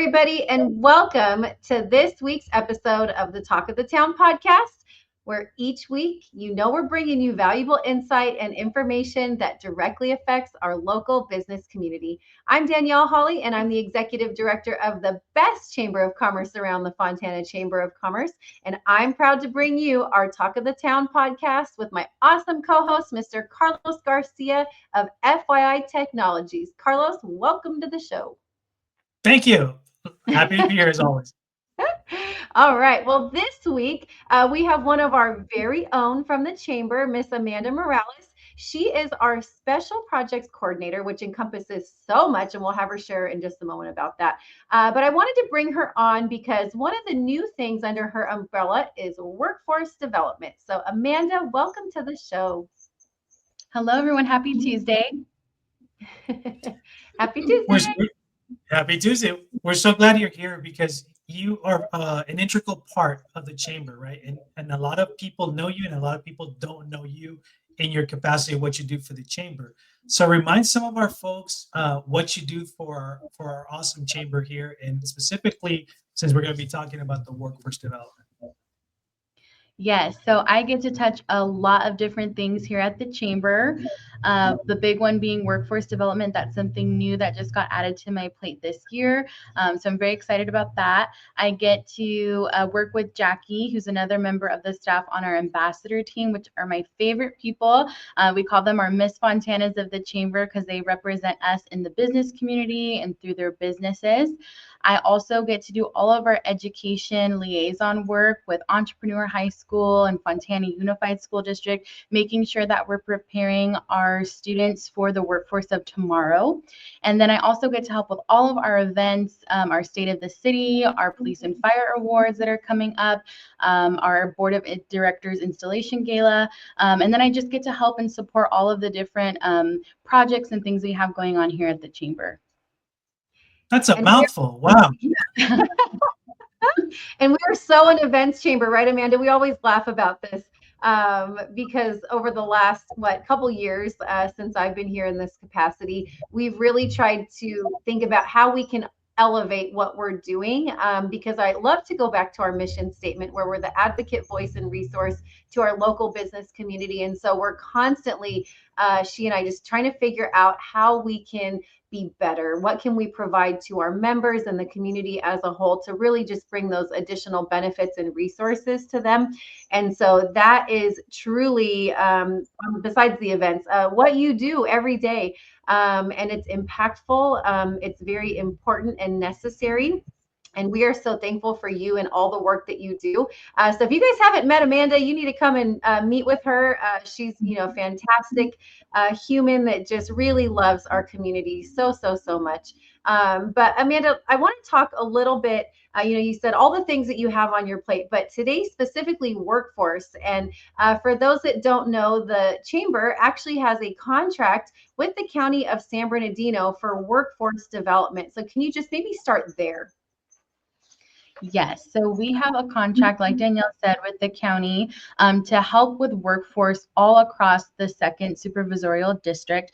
everybody, and welcome to this week's episode of the Talk of the Town podcast, where each week, we're bringing you valuable insight and information that directly affects our local business community. I'm Danielle Hawley, and I'm the Executive Director of the best Chamber of Commerce around, the Fontana Chamber of Commerce, and I'm proud to bring you our Talk of the Town podcast with my awesome co-host, Mr. Carlos Garcia of FYI Technologies. Carlos, welcome to the show. Thank you. Happy to be here as always. All right. Well, this week we have one of our very own from the Chamber, Miss Amanda Morales. She is our Special Projects Coordinator, which encompasses so much, and we'll have her share in just a moment about that. But I wanted to bring her on because one of the new things under her umbrella is workforce development. So, Amanda, welcome to the show. Hello, everyone. Happy Tuesday. Happy Tuesday. Happy Tuesday. We're so glad you're here because you are an integral part of the chamber, right? And a lot of people know you and a lot of people don't know you in your capacity of what you do for the chamber. So remind some of our folks what you do for our awesome chamber here, and specifically, since we're going to be talking about the workforce development. Yes, so I get to touch a lot of different things here at the Chamber. The big one being workforce development. That's something new that just got added to my plate this year. So I'm very excited about that. I get to work with Jackie, who's another member of the staff on our ambassador team, which are my favorite people. We call them our Miss Fontanas of the Chamber because they represent us in the business community and through their businesses. I also get to do all of our education liaison work with Entrepreneur High School and Fontana Unified School District, making sure that we're preparing our students for the workforce of tomorrow. And then I also get to help with all of our events, our State of the City, our Police and Fire Awards that are coming up, our Board of Directors Installation Gala. And then I just get to help and support all of the different projects and things we have going on here at the Chamber. That's a mouthful. Wow. And we are so an events chamber, right, Amanda? We always laugh about this because over the last, couple years since I've been here in this capacity, we've really tried to think about how we can elevate what we're doing because I love to go back to our mission statement where we're the advocate, voice, and resource to our local business community. And so we're constantly, she and I, just trying to figure out how we can be better. What can we provide to our members and the community as a whole to really just bring those additional benefits and resources to them? And so that is truly, besides the events, what you do every day. And it's impactful. It's very important and necessary. And we are so thankful for you and all the work that you do. So if you guys haven't met Amanda, you need to come and meet with her. She's, fantastic human that just really loves our community so much. But Amanda, I want to talk a little bit. You said all the things that you have on your plate, but today specifically workforce. And for those that don't know, the Chamber actually has a contract with the County of San Bernardino for workforce development. So can you just maybe start there? Yes, so we have a contract, like Danielle said, with the county to help with workforce all across the 2nd Supervisorial District,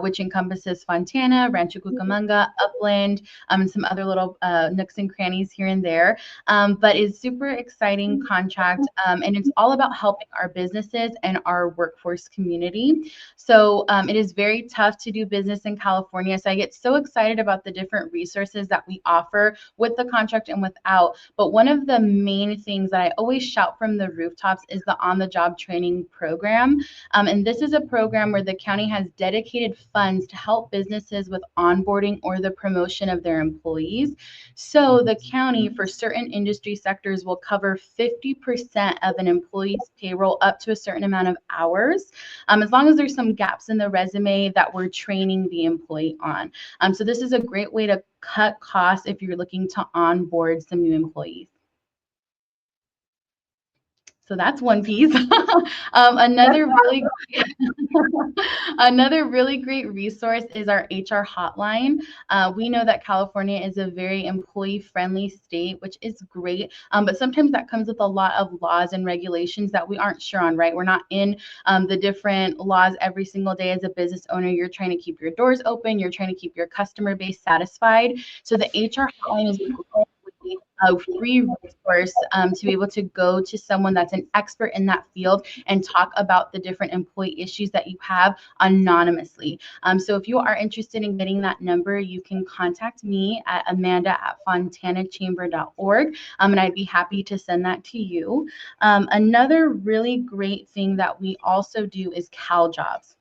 which encompasses Fontana, Rancho Cucamonga, Upland, and some other little nooks and crannies here and there. But it's super exciting contract, and it's all about helping our businesses and our workforce community. So it is very tough to do business in California. So I get so excited about the different resources that we offer with the contract and without. But one of the main things that I always shout from the rooftops is the on-the-job training program. And this is a program where the county has dedicated funds to help businesses with onboarding or the promotion of their employees. So the county, for certain industry sectors, will cover 50% of an employee's payroll up to a certain amount of hours, as long as there's some gaps in the resume that we're training the employee on. So this is a great way to cut costs if you're looking to onboard some new employees. So that's one piece. Another really another really great resource is our HR hotline. We know that California is a very employee-friendly state, which is great, but sometimes that comes with a lot of laws and regulations that we aren't sure on, right? We're not in the different laws every single day as a business owner. You're trying to keep your doors open. You're trying to keep your customer base satisfied. So the HR hotline is a free resource to be able to go to someone that's an expert in that field and talk about the different employee issues that you have anonymously. So if you are interested in getting that number, you can contact me at amanda@fontanachamber.org, and I'd be happy to send that to you. Another really great thing that we also do is CalJobs.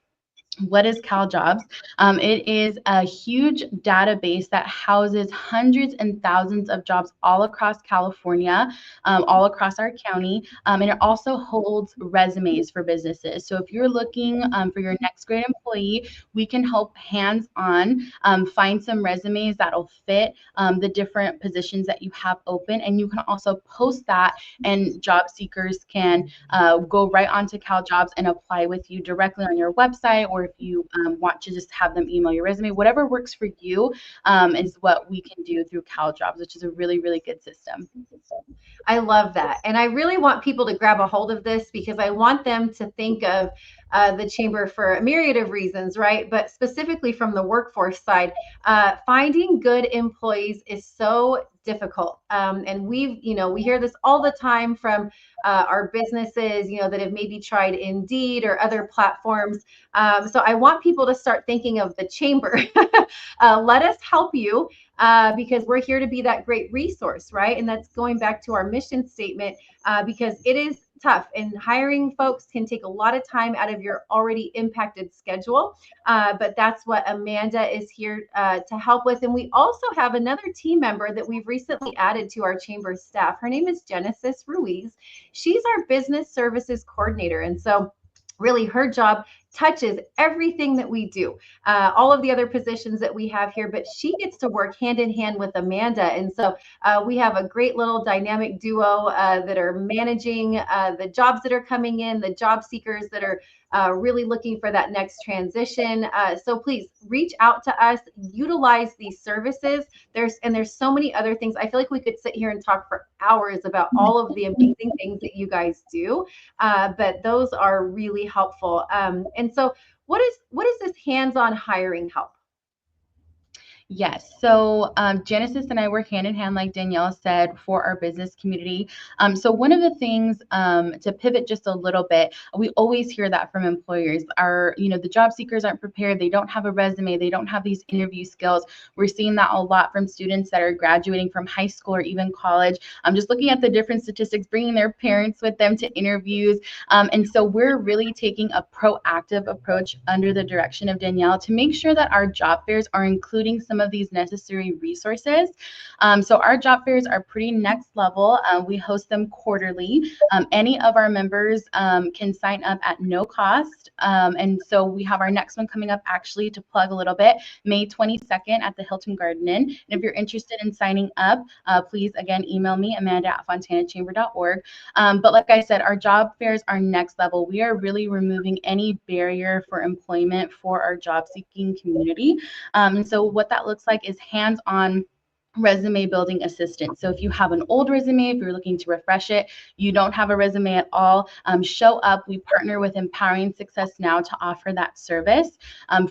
What is CalJobs? It is a huge database that houses hundreds and thousands of jobs all across California, all across our county, and it also holds resumes for businesses. So if you're looking for your next great employee, we can help hands-on find some resumes that'll fit the different positions that you have open, and you can also post that, and job seekers can go right onto CalJobs and apply with you directly on your website, or if you want to just have them email your resume, whatever works for you is what we can do through CalJobs, which is a really, really good system. I love that. And I really want people to grab a hold of this because I want them to think of the chamber for a myriad of reasons, right? But specifically from the workforce side, finding good employees is so difficult. And we hear this all the time from our businesses, that have maybe tried Indeed or other platforms. So I want people to start thinking of the chamber. Let us help you because we're here to be that great resource, right? And that's going back to our mission statement because it is tough, and hiring folks can take a lot of time out of your already impacted schedule. But that's what Amanda is here to help with. And we also have another team member that we've recently added to our chamber staff. Her name is Genesis Ruiz. She's our business services coordinator. And so really her job touches everything that we do, all of the other positions that we have here, but she gets to work hand in hand with Amanda. And so we have a great little dynamic duo that are managing the jobs that are coming in, the job seekers that are really looking for that next transition. So please reach out to us, utilize these services. There's so many other things. I feel like we could sit here and talk for hours about all of the amazing things that you guys do, but those are really helpful. And so what is this hands-on hiring help? Yes. So Genesis and I work hand in hand, like Danielle said, for our business community. So one of the things to pivot just a little bit, we always hear that from employers. The job seekers aren't prepared. They don't have a resume. They don't have these interview skills. We're seeing that a lot from students that are graduating from high school or even college. I'm just looking at the different statistics, bringing their parents with them to interviews. And so we're really taking a proactive approach under the direction of Danielle to make sure that our job fairs are including some of these necessary resources. So our job fairs are pretty next level. We host them quarterly. Any of our members can sign up at no cost. And so we have our next one coming up, actually, to plug a little bit, May 22nd at the Hilton Garden Inn. And if you're interested in signing up, please, again, email me, amanda@fontanachamber.org. But like I said, our job fairs are next level. We are really removing any barrier for employment for our job seeking community. And so what that looks like is hands-on resume building assistance. So if you have an old resume, if you're looking to refresh it, you don't have a resume at all, show up. We partner with Empowering Success Now to offer that service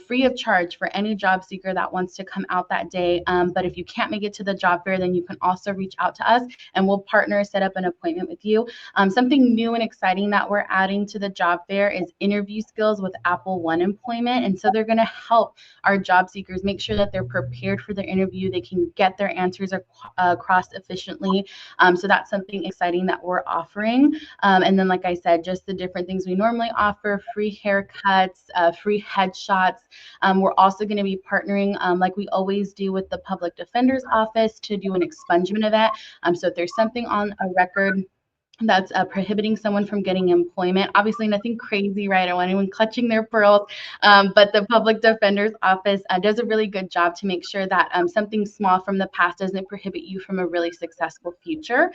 free of charge for any job seeker that wants to come out that day. But if you can't make it to the job fair, then you can also reach out to us and we'll partner, set up an appointment with you. Something new and exciting that we're adding to the job fair is interview skills with Apple One Employment. And so they're going to help our job seekers make sure that they're prepared for their interview. They can get their answers across efficiently. So that's something exciting that we're offering. And then, like I said, just the different things we normally offer, free haircuts, free headshots. We're also going to be partnering, like we always do, with the Public Defender's Office to do an expungement event. So if there's something on a record that's prohibiting someone from getting employment. Obviously, nothing crazy, right? I don't want anyone clutching their pearls, but the public defender's office does a really good job to make sure that something small from the past doesn't prohibit you from a really successful future.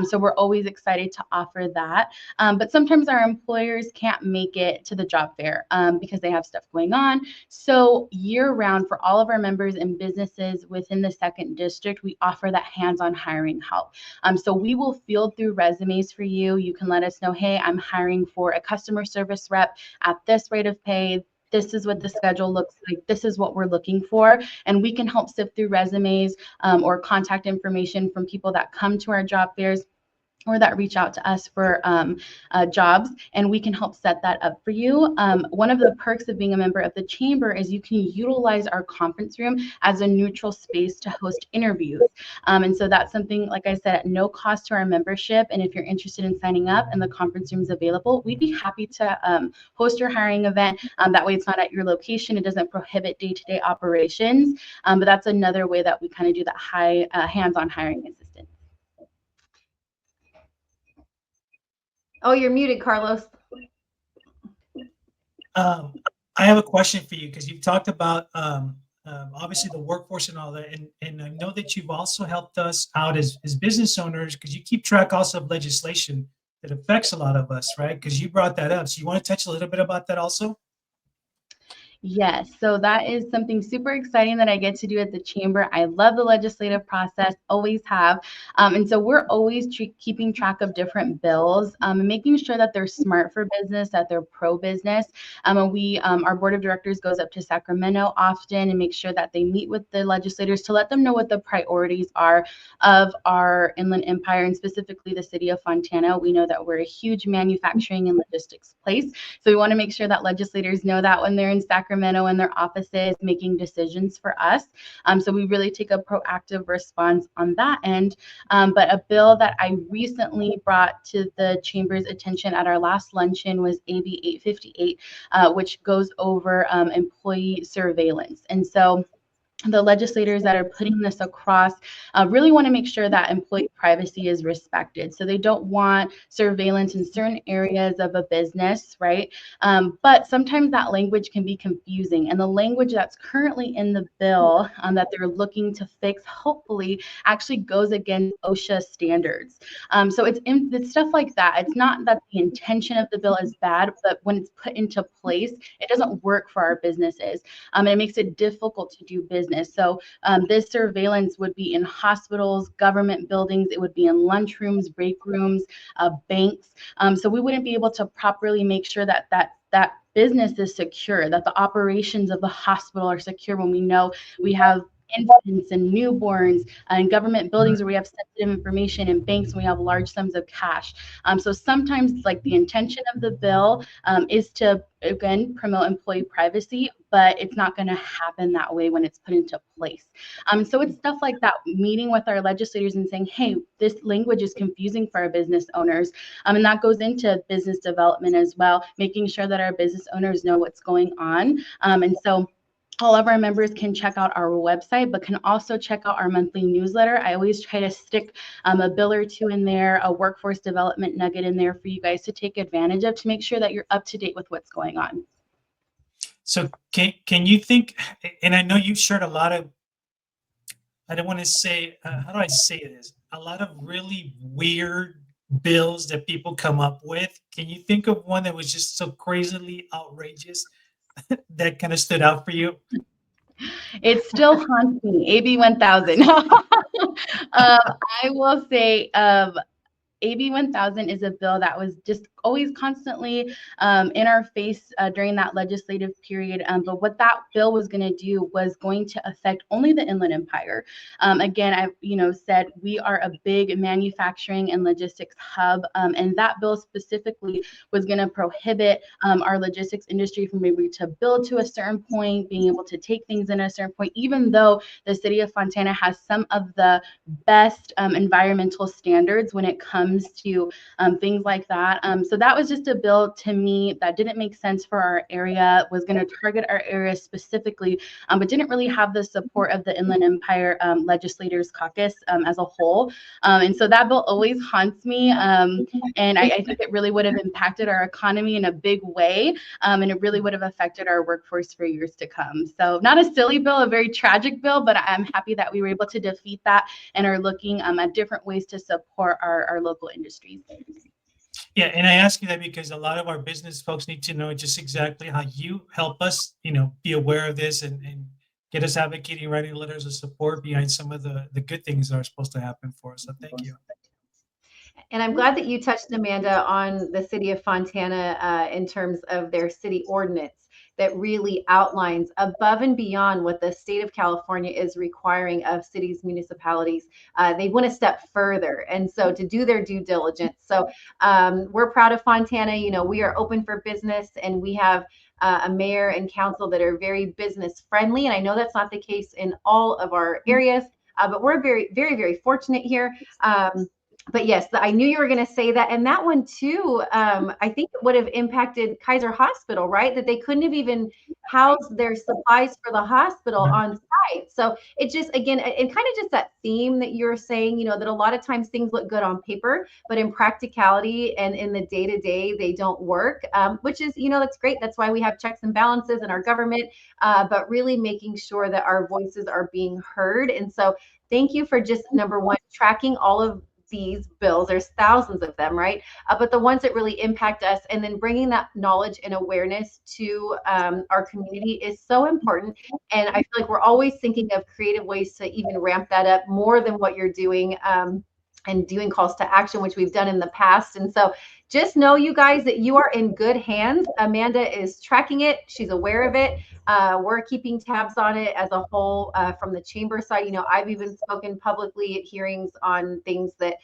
So we're always excited to offer that. But sometimes our employers can't make it to the job fair because they have stuff going on. So year round, for all of our members and businesses within the second district, we offer that hands-on hiring help. So we will field through resumes for you. You can let us know, hey, I'm hiring for a customer service rep at this rate of pay. This is what the schedule looks like. This is what we're looking for. And we can help sift through resumes or contact information from people that come to our job fairs or that reach out to us for jobs, and we can help set that up for you. One of the perks of being a member of the chamber is you can utilize our conference room as a neutral space to host interviews. And so that's something, like I said, at no cost to our membership. And if you're interested in signing up and the conference room is available, we'd be happy to host your hiring event. That way it's not at your location. It doesn't prohibit day-to-day operations. But that's another way that we kind of do that hands-on hiring assistance. Oh, you're muted, Carlos. I have a question for you because you talked about obviously the workforce and all that, and I know that you've also helped us out as business owners because you keep track also of legislation that affects a lot of us, right? Because you brought that up. So you want to touch a little bit about that also? Yes, so that is something super exciting that I get to do at the chamber. I love the legislative process, always have. And so we're always keeping track of different bills and making sure that they're smart for business, that they're pro-business. And our board of directors goes up to Sacramento often and makes sure that they meet with the legislators to let them know what the priorities are of our Inland Empire and specifically the city of Fontana. We know that we're a huge manufacturing and logistics place. So we want to make sure that legislators know that when they're in Sacramento in their offices making decisions for us. So we really take a proactive response on that end. But a bill that I recently brought to the chamber's attention at our last luncheon was AB 858, which goes over employee surveillance. And so the legislators that are putting this across really want to make sure that employee privacy is respected. So they don't want surveillance in certain areas of a business, right? But sometimes that language can be confusing. And the language that's currently in the bill that they're looking to fix, hopefully, actually goes against OSHA standards. So it's stuff like that. It's not that the intention of the bill is bad, but when it's put into place, it doesn't work for our businesses. And it makes it difficult to do business. So this surveillance would be in hospitals, government buildings, it would be in lunchrooms, break rooms, banks. So we wouldn't be able to properly make sure that business is secure, that the operations of the hospital are secure when we know we have infants and newborns and government buildings where we have sensitive information and banks and we have large sums of cash. So sometimes like the intention of the bill is to, again, promote employee privacy, but it's not going to happen that way when it's put into place. So it's stuff like that, meeting with our legislators and saying, hey, this language is confusing for our business owners. And that goes into business development as well, making sure that our business owners know what's going on. And so all of our members can check out our website, but can also check out our monthly newsletter. I always try to stick a bill or two in there, a workforce development nugget in there for you guys to take advantage of to make sure that you're up to date with what's going on. So can you think, and I know you've shared a lot of, I don't want to say, how do I say this? A lot of really weird bills that people come up with. Can you think of one that was just so crazily outrageous that kind of stood out for you? It still haunts me. AB 1000. I will say AB 1000 is a bill that was just always constantly in our face during that legislative period. But what that bill was going to do was going to affect only the Inland Empire. Again, I've said we are a big manufacturing and logistics hub, and that bill specifically was going to prohibit our logistics industry from being able to build to a certain point, being able to take things in a certain point, even though the city of Fontana has some of the best environmental standards when it comes to things like that. So that was just a bill to me that didn't make sense for our area, was going to target our area specifically, but didn't really have the support of the Inland Empire Legislators Caucus as a whole. And so that bill always haunts me. And I think it really would have impacted our economy in a big way. And it really would have affected our workforce for years to come. So not a silly bill, a very tragic bill, but I'm happy that we were able to defeat that and are looking at different ways to support our local industries. Yeah, and I ask you that because a lot of our business folks need to know just exactly how you help us, be aware of this and get us advocating, writing letters of support behind some of the good things that are supposed to happen for us. So thank you. And I'm glad that you touched, Amanda, on the city of Fontana in terms of their city ordinance that really outlines above and beyond what the state of California is requiring of cities, municipalities. They went a step further. And so to do their due diligence. So we're proud of Fontana. We are open for business, and we have a mayor and council that are very business friendly. And I know that's not the case in all of our areas, but we're very, very, very fortunate here. But yes, I knew you were going to say that. And that one too, I think it would have impacted Kaiser Hospital, right? That they couldn't have even housed their supplies for the hospital on site. So it just, again, it kind of just that theme that you're saying, that a lot of times things look good on paper, but in practicality and in the day-to-day, they don't work, which is, that's great. That's why we have checks and balances in our government, but really making sure that our voices are being heard. And so thank you for just, number one, tracking all of these bills. There's thousands of them, right? But the ones that really impact us, and then bringing that knowledge and awareness to our community is so important. And I feel like we're always thinking of creative ways to even ramp that up more than what you're doing, and doing calls to action, which we've done in the past. And so just know, you guys, that you are in good hands. Amanda is tracking it. She's aware of it. We're keeping tabs on it as a whole from the chamber side. I've even spoken publicly at hearings on things that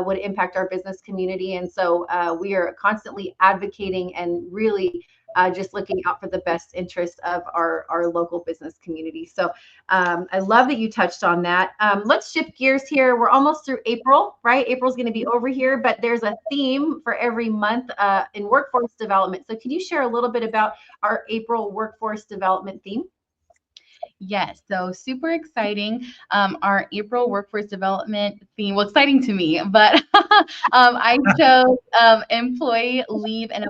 would impact our business community. And so we are constantly advocating and really just looking out for the best interest of our local business community. So I love that you touched on that. Let's shift gears here. We're almost through April, right? April's going to be over here, but there's a theme for every month in workforce development. So can you share a little bit about our April workforce development theme? Yes, so super exciting. Our April workforce development theme, well, exciting to me, but I chose employee leave and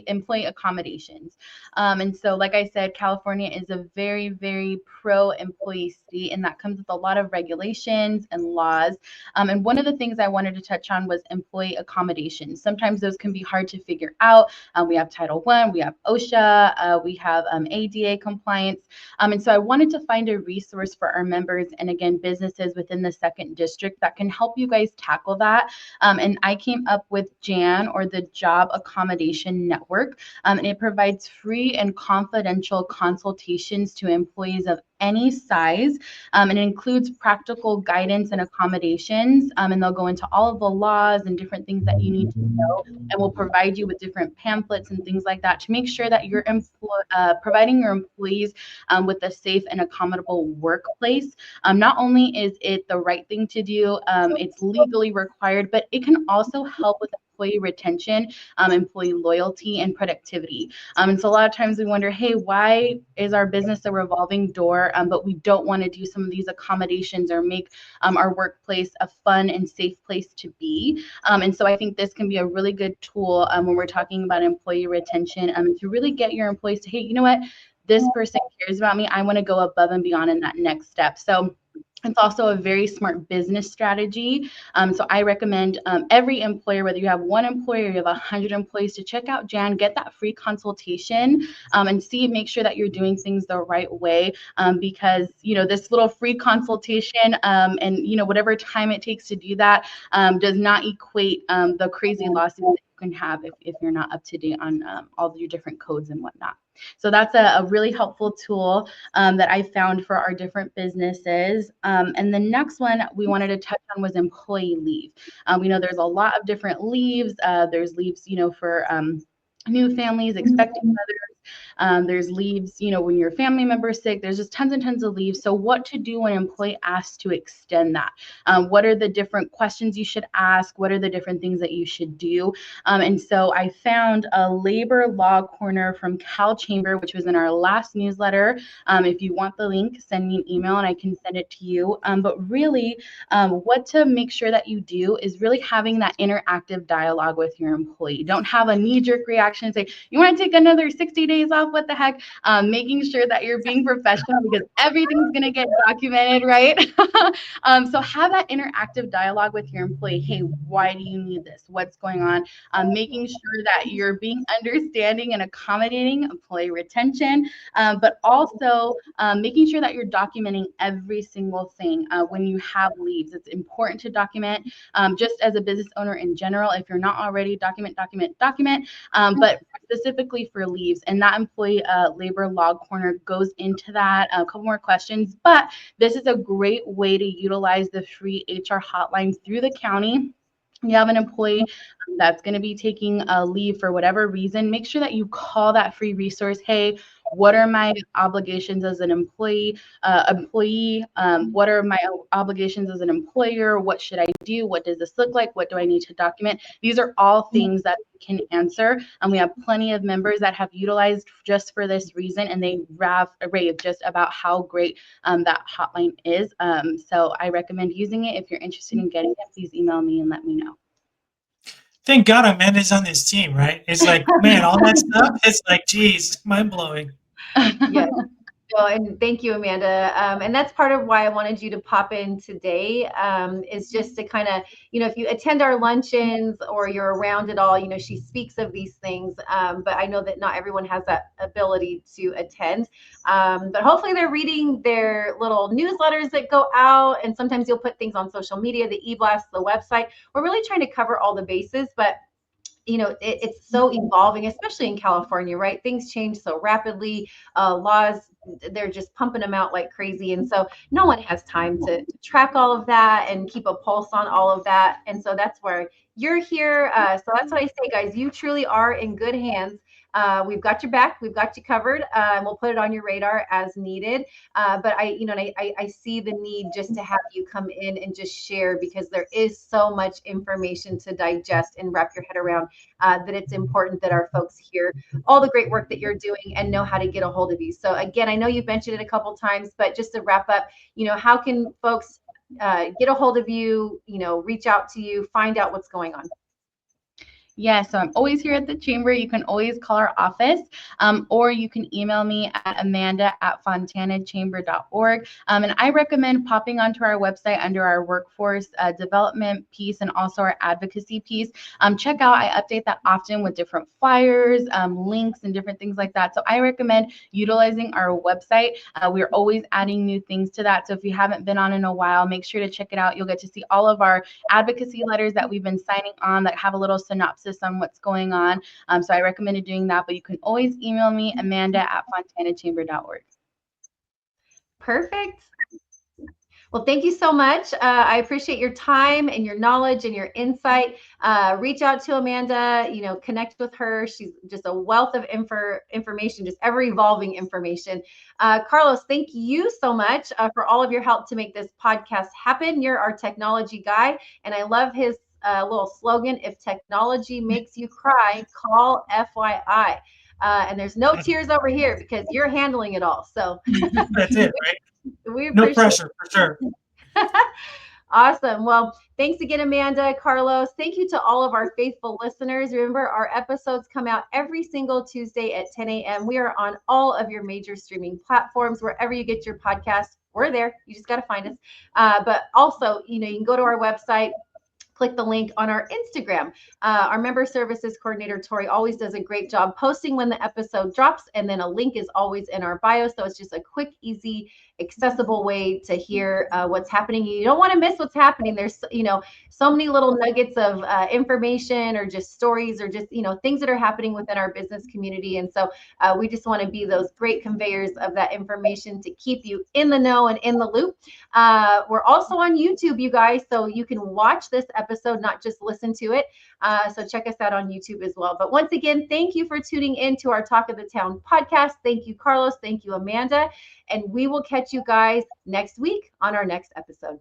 employee accommodations. And so, like I said, California is a very, very pro-employee state, and that comes with a lot of regulations and laws. And one of the things I wanted to touch on was employee accommodations. Sometimes those can be hard to figure out. We have Title I, we have OSHA, we have ADA compliance. And so I wanted to find a resource for our members and, again, businesses within the 2nd District that can help you guys tackle that. And I came up with JAN, or the Job Accommodation Network, and it provides free and confidential consultations to employees of any size, and it includes practical guidance and accommodations, and they'll go into all of the laws and different things that you need to know, and will provide you with different pamphlets and things like that to make sure that you're providing your employees with a safe and accommodable workplace. Not only is it the right thing to do, it's legally required, but it can also help with employee retention, employee loyalty, and productivity. And so a lot of times we wonder, hey, why is our business a revolving door, but we don't want to do some of these accommodations or make our workplace a fun and safe place to be. And so I think this can be a really good tool when we're talking about employee retention, to really get your employees to, hey, you know what? This person cares about me. I want to go above and beyond in that next step. So it's also a very smart business strategy. So I recommend every employer, whether you have one employee or you have 100 employees, to check out JAN, get that free consultation, and make sure that you're doing things the right way. Because, this little free consultation and, whatever time it takes to do that does not equate the crazy lawsuits that you can have if you're not up to date on all your different codes and whatnot. So that's a really helpful tool that I found for our different businesses. And the next one we wanted to touch on was employee leave. We know there's a lot of different leaves. There's leaves, for new families, expecting mothers, There's leaves, when your family member is sick, there's just tons and tons of leaves. So what to do when an employee asks to extend that? What are the different questions you should ask? What are the different things that you should do? And so I found a labor law corner from Cal Chamber, which was in our last newsletter. If you want the link, send me an email and I can send it to you. But really, what to make sure that you do is really having that interactive dialogue with your employee. Don't have a knee-jerk reaction and say, you want to take another 60 days off? What the heck? Making sure that you're being professional because everything's going to get documented, right? So have that interactive dialogue with your employee. Hey, why do you need this? What's going on? Making sure that you're being understanding and accommodating employee retention, but also making sure that you're documenting every single thing when you have leaves. It's important to document just as a business owner in general. If you're not already, document, but specifically for leaves. And that employee labor log corner goes into that. A couple more questions, but this is a great way to utilize the free HR hotline through the county. You have an employee that's going to be taking a leave for whatever reason, make sure that you call that free resource. Hey, what are my obligations as an employee? What are my obligations as an employer? What should I do? What does this look like? What do I need to document? These are all things that you can answer. And we have plenty of members that have utilized just for this reason, and they rave just about how great that hotline is. So I recommend using it. If you're interested in getting it, please email me and let me know. Thank God Amanda's on this team, right? It's like, man, all that stuff, it's like, geez, mind blowing. Yes. So, and thank you, Amanda. And that's part of why I wanted you to pop in today, is just to kind of, if you attend our luncheons or you're around at all, she speaks of these things. But I know that not everyone has that ability to attend. But hopefully they're reading their little newsletters that go out. And sometimes you'll put things on social media, the e-blast, the website. We're really trying to cover all the bases, but it's so evolving, especially in California, right? Things change so rapidly. Laws, they're just pumping them out like crazy. And so no one has time to track all of that and keep a pulse on all of that. And so that's where you're here. So that's what I say, guys. You truly are in good hands. We've got your back. We've got you covered. And we'll put it on your radar as needed. But I see the need just to have you come in and just share, because there is so much information to digest and wrap your head around, that it's important that our folks hear all the great work that you're doing and know how to get a hold of you. So again, I know you've mentioned it a couple times, but just to wrap up, how can folks get a hold of you, reach out to you, find out what's going on? Yeah, so I'm always here at the chamber. You can always call our office, or you can email me at amanda@fontanachamber.org. And I recommend popping onto our website under our workforce development piece and also our advocacy piece. Check out, I update that often with different flyers, links, and different things like that. So I recommend utilizing our website. We're always adding new things to that. So if you haven't been on in a while, make sure to check it out. You'll get to see all of our advocacy letters that we've been signing on that have a little synopsis on what's going on. So I recommend doing that, but you can always email me, amanda@fontanachamber.org. Perfect. Well, thank you so much. I appreciate your time and your knowledge and your insight. Reach out to Amanda, connect with her. She's just a wealth of information, just ever evolving information. Carlos, thank you so much for all of your help to make this podcast happen. You're our technology guy, and I love his little slogan: if technology makes you cry, call FYI. And there's no tears over here because you're handling it all. So that's it, right? No pressure, for sure. Awesome. Well, thanks again, Amanda, Carlos. Thank you to all of our faithful listeners. Remember, our episodes come out every single Tuesday at 10 a.m. We are on all of your major streaming platforms. Wherever you get your podcast, we're there. You just got to find us. But also, you can go to our website, click the link on our Instagram. Our member services coordinator, Tori, always does a great job posting when the episode drops, and then a link is always in our bio. So it's just a quick, easy, accessible way to hear what's happening. You don't want to miss what's happening. There's, so many little nuggets of information, or just stories, or just, things that are happening within our business community. And so we just want to be those great conveyors of that information to keep you in the know and in the loop. We're also on YouTube, you guys, so you can watch this episode episode, not just listen to it. So check us out on YouTube as well. But once again, thank you for tuning in to our Talk of the Town podcast. Thank you, Carlos. Thank you, Amanda. And we will catch you guys next week on our next episode.